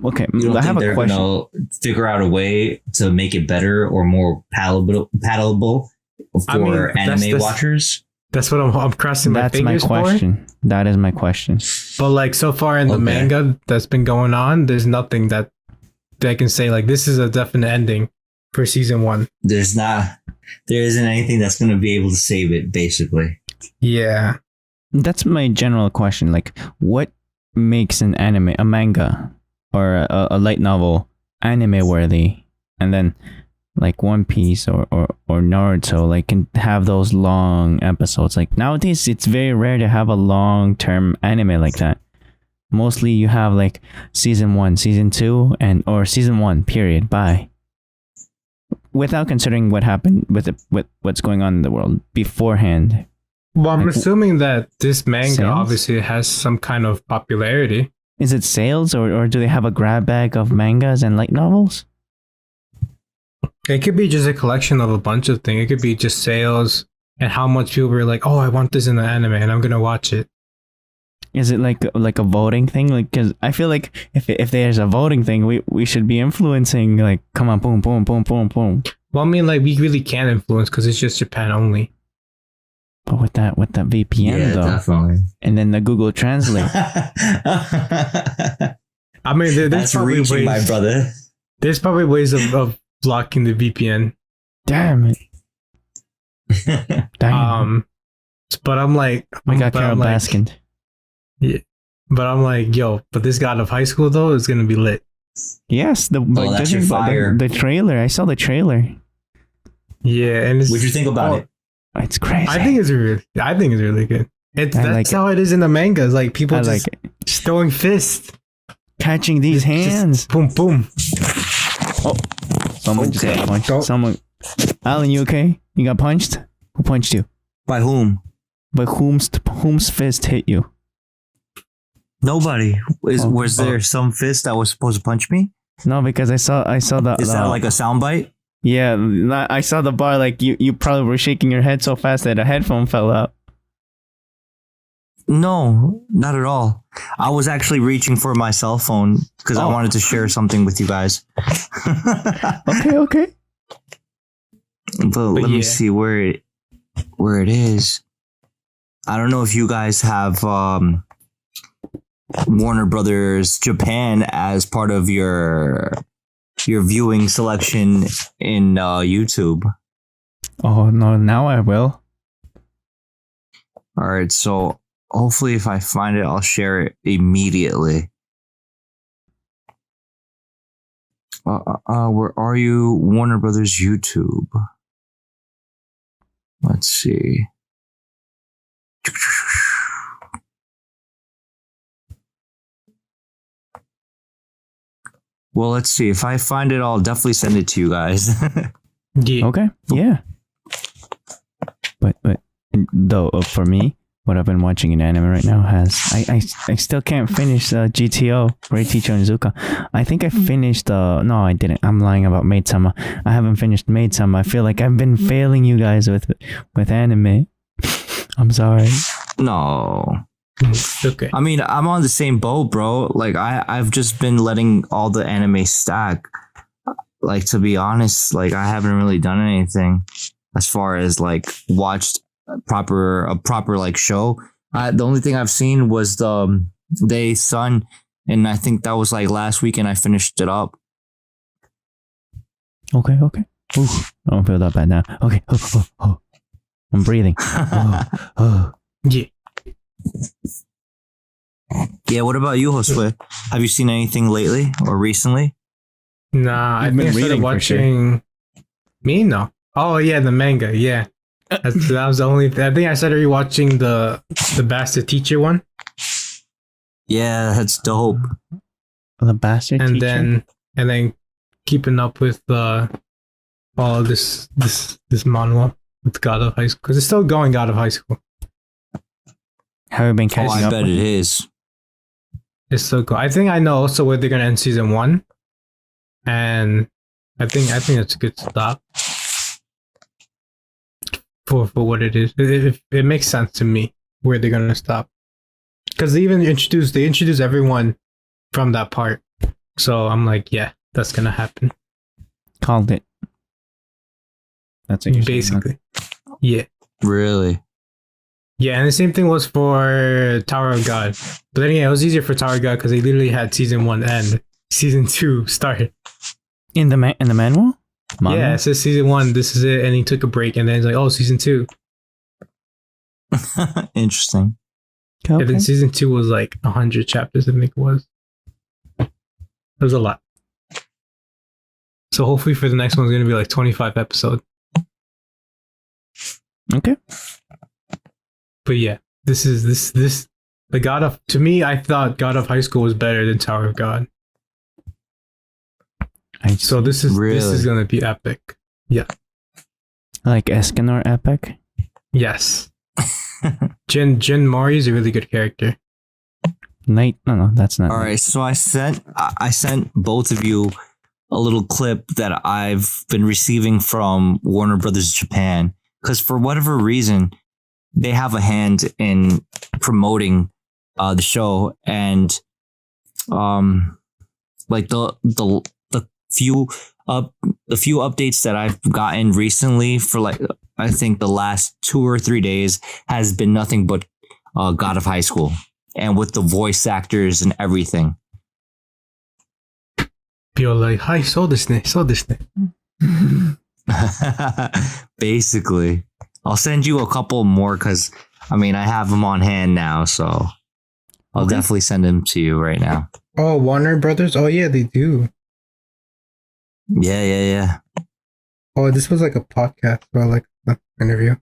Okay, You don't I have think a they're question. gonna figure out a way to make it better or more palatable for I mean, anime watchers? That's what I'm crossing my That's my fingers for. question. That is my question. But like so far in the Okay. manga that's been going on, there's nothing that I can say like this is a definite ending for season 1. There isn't anything that's gonna be able to save it, basically. Yeah. That's my general question. Like, what makes an anime, a manga, or a light novel anime worthy? And then, like One Piece or Naruto, like can have those long episodes. Like nowadays, it's very rare to have a long-term anime like that. Mostly, you have like season 1, season 2, or season 1. Period. Bye. Without considering what happened with what's going on in the world beforehand. Well, I'm Like, assuming that this manga sales? obviously has some kind of popularity. Is it sales or do they have a grab bag of mangas and light novels? It could be just a collection of a bunch of things. It could be just sales and how much people were like, "Oh, I want this in the anime, and I'm gonna watch it." Is it like a voting thing? Like, because I feel like if there's a voting thing, we should be influencing. Like, come on, boom, boom, boom, boom, boom. Well, I mean, like we really can't influence because it's just Japan only. But with that VPN though, definitely. and then the Google Translate. I mean, there's That's probably reaching, my ways. brother. There's probably ways of blocking the VPN. Damn it! Damn. But I'm like, we got but Carol I'm like, Baskin. But I'm like, yo, but this god of high school though is gonna be lit. Yes, that's your fire. The trailer. I saw the trailer. Yeah, and it's, What'd you think about it? It's crazy. I think it's really good. That's like how it is in the manga. It's like people I just like it. throwing fists, Catching these hands. boom, boom. Someone just got punched. Don't- Someone. Alan, you okay? You got punched? Who punched you? By whom? But whom's fist hit you? Nobody. Oh, Was there some fist that was supposed to punch me? No, because I saw the. Is that like a soundbite? Yeah, I saw the bar. Like you probably were shaking your head so fast that a headphone fell out. No, not at all. I was actually reaching for my cell phone because I wanted to share something with you guys. Okay. But let me yeah. see where it is. I don't know if you guys have Warner Brothers Japan as part of your viewing selection in YouTube. Oh no! Now I will. All right, so hopefully if I find it, I'll share it immediately. Where are you? Warner Brothers YouTube. Let's see. Well, let's see. If I find it, I'll definitely send it to you guys. Yeah. Okay. Yeah. But though for me, what I've been watching in anime right now has I still can't finish GTO, Great Teacher Onizuka. I think I finished no, I didn't. I'm lying about Maid Sama. I haven't finished Maid Sama. I feel like I've been failing you guys with anime. I'm sorry. No. Okay. I mean, I'm on the same boat, bro. Like I've just been letting all the anime stack. Like, to be honest, like I haven't really done anything as far as like watched a proper like show. The only thing I've seen was the Day Sun, and I think that was like last week, and I finished it up. Okay. Ooh, I don't feel that bad now. Okay. Oh. I'm breathing. Oh. Yeah. Yeah. What about you, Josue? Have you seen anything lately or recently? Nah, You've I been think I started reading for sure. watching. Me? No. Oh yeah, the manga. Yeah, that was the only. I think I started rewatching the Bastard Teacher one, Yeah, that's dope. The bastard and teacher. then keeping up with all of this manhwa with God of High School, because it's still going God of High School. Have you been Oh, catching I up? bet with it it? is. It's so cool. I think I know also where they're gonna end season 1, and I think it's a good stop for what it is. It makes sense to me where they're gonna stop, because they introduce everyone from that part. So I'm like, yeah, that's gonna happen. Called it. That's what you're saying, huh? Basically, yeah. Really? Yeah, and the same thing was for Tower of God. But then, yeah, it was easier for Tower of God because they literally had season 1 end, season 2 started. In the manual? Yeah, it says season 1, this is it, and he took a break, and then it's like, oh, season 2. Interesting. Okay. And then season 2 was like 100 chapters, I think it was. It was a lot. So hopefully for the next one, it's going to be like 25 episodes. Okay. But yeah, this the God of, to me, I thought God of High School was better than Tower of God. So this is Really? going to be epic. Yeah. Like Escanor Epic. Yes. Jin Mori is a really good character. Night. No, that's not. All right, so I sent both of you a little clip that I've been receiving from Warner Brothers Japan, because for whatever reason they have a hand in promoting the show, and like the few updates that I've gotten recently for like I think the last 2 or 3 days has been nothing but God of High School, and with the voice actors and everything. People are like, hi, so this. Basically, I'll send you a couple more because I mean I have them on hand now, so I'll definitely send them to you right now. Oh, Warner Brothers? Oh, yeah, they do. Yeah. Oh, this was like a podcast or like an interview.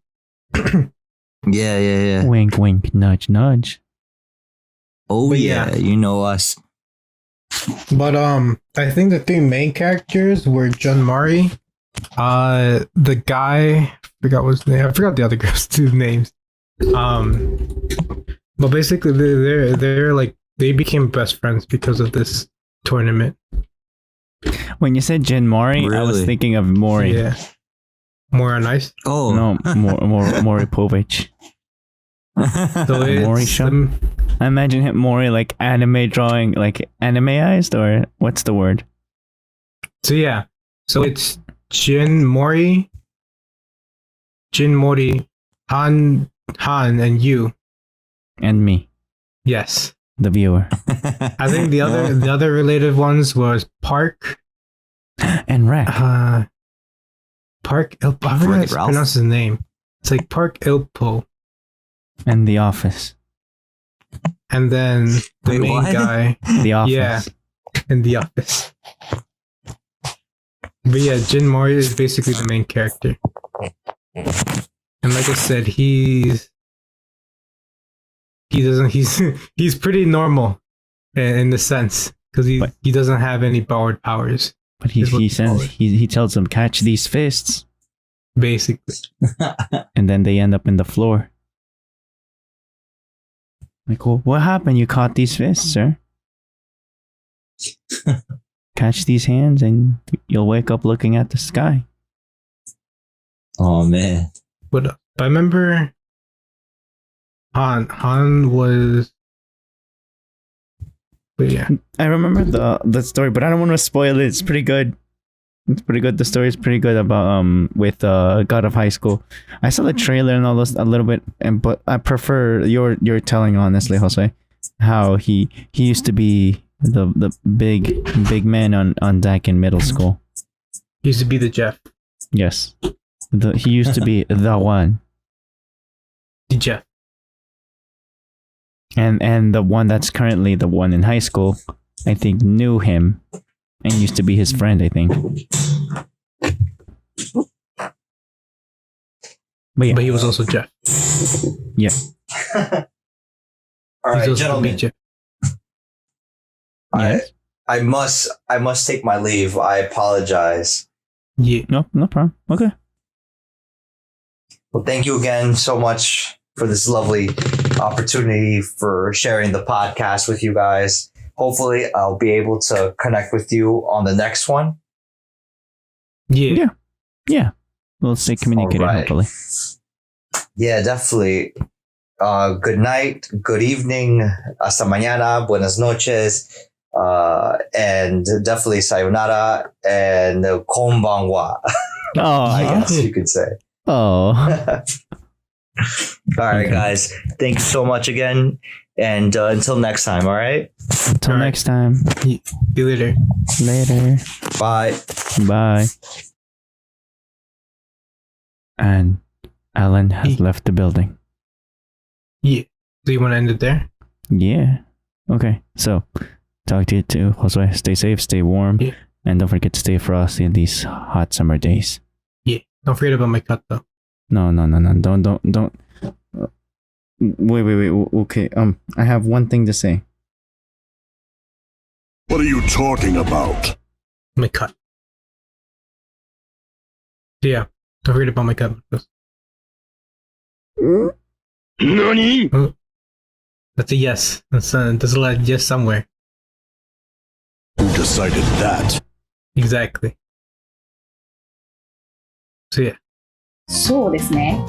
Yeah. Wink, wink, nudge, nudge. Oh But yeah, you know us. But I think the 3 main characters were Jun Mari, the guy, I forgot his name. I forgot the other girls' 2 names. But basically they're like they became best friends because of this tournament. When you said Jin Mori, I was Really? thinking of Mori. Yeah. More on ice. Oh No, Mori Povich. So Mori it's show? I imagine him Mori like anime drawing, like animeized, or what's the word? so yeah. So it's Jin Mori, Han, and you. And me, Yes. the viewer. I think the other related ones was Park. And Rack. Park Ilpo. I forgot Wreck-It to Ralph? pronounce his name. It's like Park Ilpo. And The Office. And then the Wait, main what? guy The Office. Yeah. in The Office. But yeah, Jin Mori is basically the main character. And like I said, he's pretty normal in the sense because he doesn't have any borrowed powers. But Is what he they call says it. he tells them catch these fists, Basically. and then they end up in the floor. Like, well, what happened? You caught these fish, sir. Catch these hands and you'll wake up looking at the sky. Oh man. But I remember Han was. But yeah, I remember the story, but I don't want to spoil it. It's pretty good. It's pretty good. The story is pretty good about with God of High School. I saw the trailer and all those a little bit, but I prefer your telling, honestly, Jose, how he used to be the big man on deck in middle school. he used to be the Jeff. Yes, he used to be the one, The Jeff. and the one that's currently the one in high school, I think, knew him and used to be his friend, I think. But yeah, But he was also Jeff. yeah. All He's right, also gentlemen. the Jeff. Yes. I must take my leave. I apologize. Yeah. No problem. Okay. Well, thank you again so much for this lovely opportunity for sharing the podcast with you guys. Hopefully, I'll be able to connect with you on the next one. Yeah. Yeah. We'll stay communicated, All right. hopefully. Yeah, definitely. Good night, good evening, hasta mañana, buenas noches, and definitely sayonara and konbanwa, I Oh. guess you could say. Oh. All right, Okay. guys. Thank you so much again. And until next time, all right? Until All right. next time. See you later. Later. Bye. Bye. And Alan has left the building. Yeah. So you want to end it there? Yeah. Okay. So, talk to you too, Josue. Stay safe, stay warm, Yeah. and don't forget to stay frosty in these hot summer days. Yeah. Don't forget about my cut though. No. Don't. Wait. Okay. I have one thing to say. What are you talking about? My cut. Yeah. Don't forget about my cut. Nani? That's a yes. That's a yes somewhere. Who decided that? Exactly. So yeah. そうですね。